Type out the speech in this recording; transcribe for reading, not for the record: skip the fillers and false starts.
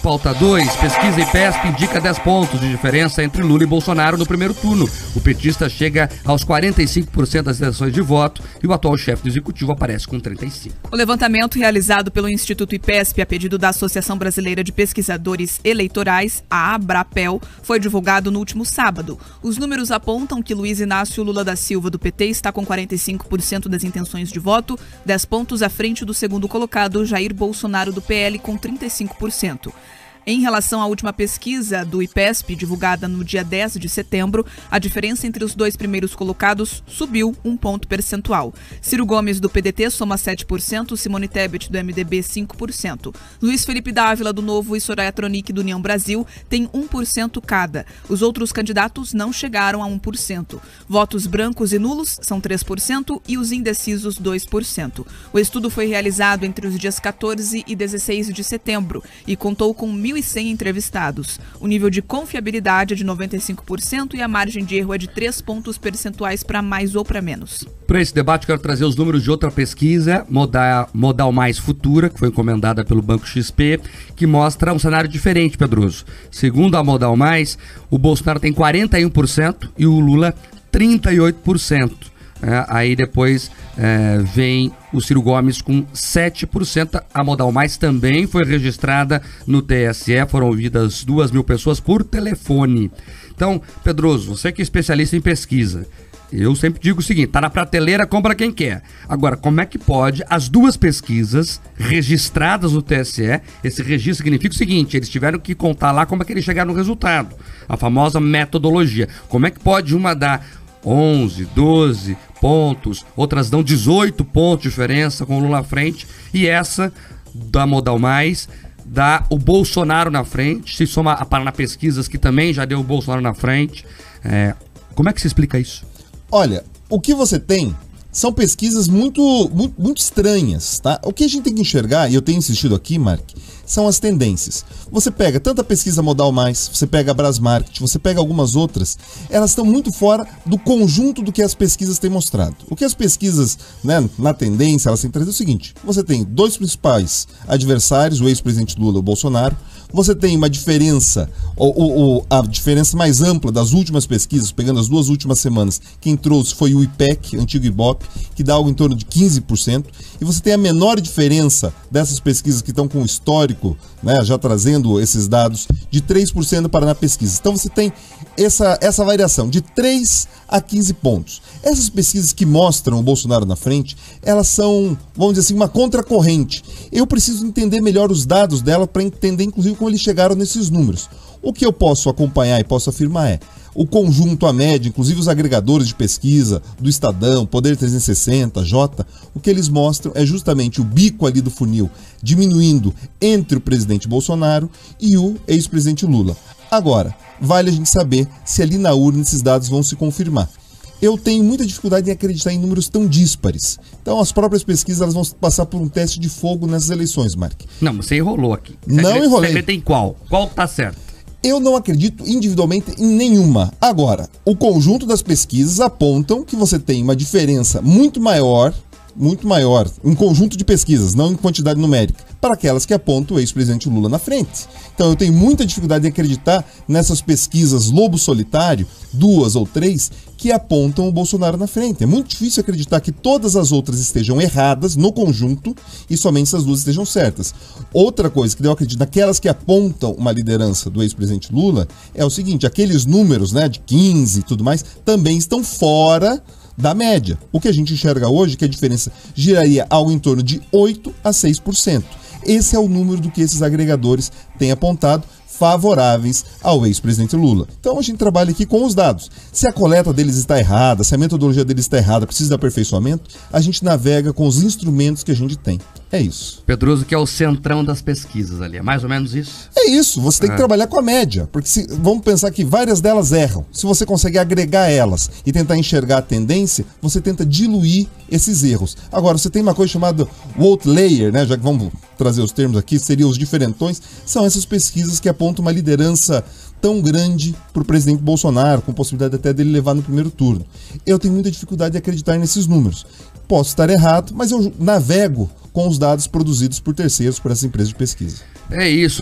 Pauta 2, pesquisa IPESP indica 10 pontos de diferença entre Lula e Bolsonaro no primeiro turno. O petista chega aos 45% das intenções de voto e o atual chefe do executivo aparece com 35%. O levantamento realizado pelo Instituto IPESP a pedido da Associação Brasileira de Pesquisadores Eleitorais, a Abrapel, foi divulgado no último sábado. Os números apontam que Luiz Inácio Lula da Silva do PT está com 45% das intenções de voto, 10 pontos à frente do segundo colocado, Jair Bolsonaro do PL, com 35%. Em relação à última pesquisa do IPESP, divulgada no dia 10 de setembro, a diferença entre os dois primeiros colocados subiu 1 ponto percentual. Ciro Gomes, do PDT, soma 7%, Simone Tebet, do MDB, 5%. Luiz Felipe Dávila, do Novo, e Soraya Tronic, do União Brasil, têm 1% cada. Os outros candidatos não chegaram a 1%. Votos brancos e nulos são 3% e os indecisos, 2%. O estudo foi realizado entre os dias 14 e 16 de setembro e contou com 1.100 entrevistados. O nível de confiabilidade é de 95% e a margem de erro é de 3 pontos percentuais para mais ou para menos. Para esse debate, quero trazer os números de outra pesquisa, Modal Mais Futura, que foi encomendada pelo Banco XP, que mostra um cenário diferente, Pedroso. Segundo a Modal Mais, o Bolsonaro tem 41% e o Lula 38%. Aí depois vem o Ciro Gomes com 7%. A Modal Mais também foi registrada no TSE, foram ouvidas 2.000 pessoas por telefone. Então, Pedroso, você que é especialista em pesquisa, eu sempre digo o seguinte, tá na prateleira, compra quem quer. Agora, como é que pode as duas pesquisas registradas no TSE, esse registro significa o seguinte, eles tiveram que contar lá como é que eles chegaram no resultado, a famosa metodologia. Como é que pode uma dar 11, 12 pontos, outras dão 18 pontos de diferença com o Lula à frente, e essa da Modal Mais dá o Bolsonaro na frente, se soma a Paraná Pesquisas, que também já deu o Bolsonaro na frente. Como é que se explica isso? Olha, o que você tem são pesquisas muito estranhas, tá? O que a gente tem que enxergar, e eu tenho insistido aqui, Mark, são as tendências. Você pega tanto a pesquisa Modal Mais, você pega a Brasmarket, você pega algumas outras, elas estão muito fora do conjunto do que as pesquisas têm mostrado. O que as pesquisas, né, na tendência, elas têm trazido é o seguinte, você tem dois principais adversários, o ex-presidente Lula e o Bolsonaro, você tem uma diferença, a diferença mais ampla das últimas pesquisas, pegando as duas últimas semanas, quem trouxe foi o IPEC, antigo Ibope, que dá algo em torno de 15%, e você tem a menor diferença dessas pesquisas que estão com o histórico, né, já trazendo esses dados, de 3% para na pesquisa. Então você tem essa variação de 3 a 15 pontos. Essas pesquisas que mostram o Bolsonaro na frente, elas são, vamos dizer assim, uma contracorrente. Eu preciso entender melhor os dados dela para entender, inclusive, como eles chegaram nesses números. O que eu posso acompanhar e posso afirmar é o conjunto, a média, inclusive os agregadores de pesquisa do Estadão, Poder 360, Jota, o que eles mostram é justamente o bico ali do funil diminuindo entre o presidente Bolsonaro e o ex-presidente Lula. Agora, vale a gente saber se ali na urna esses dados vão se confirmar. Eu tenho muita dificuldade em acreditar em números tão díspares. Então as próprias pesquisas elas vão passar por um teste de fogo nessas eleições, Mark. Não, você enrolou aqui. Não enrolei. Você tem qual? Qual tá certo? Eu não acredito individualmente em nenhuma. Agora, o conjunto das pesquisas apontam que você tem uma diferença muito maior, em conjunto de pesquisas, não em quantidade numérica, para aquelas que apontam o ex-presidente Lula na frente. Então eu tenho muita dificuldade em acreditar nessas pesquisas lobo solitário, 2 ou 3, que apontam o Bolsonaro na frente. É muito difícil acreditar que todas as outras estejam erradas no conjunto e somente essas duas estejam certas. Outra coisa que eu acredito naquelas que apontam uma liderança do ex-presidente Lula é o seguinte, aqueles números, né, de 15 e tudo mais, também estão fora da média. O que a gente enxerga hoje é que a diferença giraria algo em torno de 8 a 6%. Esse é o número do que esses agregadores têm apontado, favoráveis ao ex-presidente Lula. Então a gente trabalha aqui com os dados. Se a coleta deles está errada, se a metodologia deles está errada, precisa de aperfeiçoamento, a gente navega com os instrumentos que a gente tem. É isso. Pedroso, que é o centrão das pesquisas ali, é mais ou menos isso? É isso, você tem que trabalhar com a média, porque vamos pensar que várias delas erram. Se você consegue agregar elas e tentar enxergar a tendência, você tenta diluir esses erros. Agora, você tem uma coisa chamada outlier, né? Já que vamos trazer os termos aqui, seriam os diferentões, são essas pesquisas que apontam uma liderança tão grande para o presidente Bolsonaro, com possibilidade até dele levar no primeiro turno. Eu tenho muita dificuldade de acreditar nesses números. Posso estar errado, mas eu navego com os dados produzidos por terceiros, por essa empresa de pesquisa. É isso.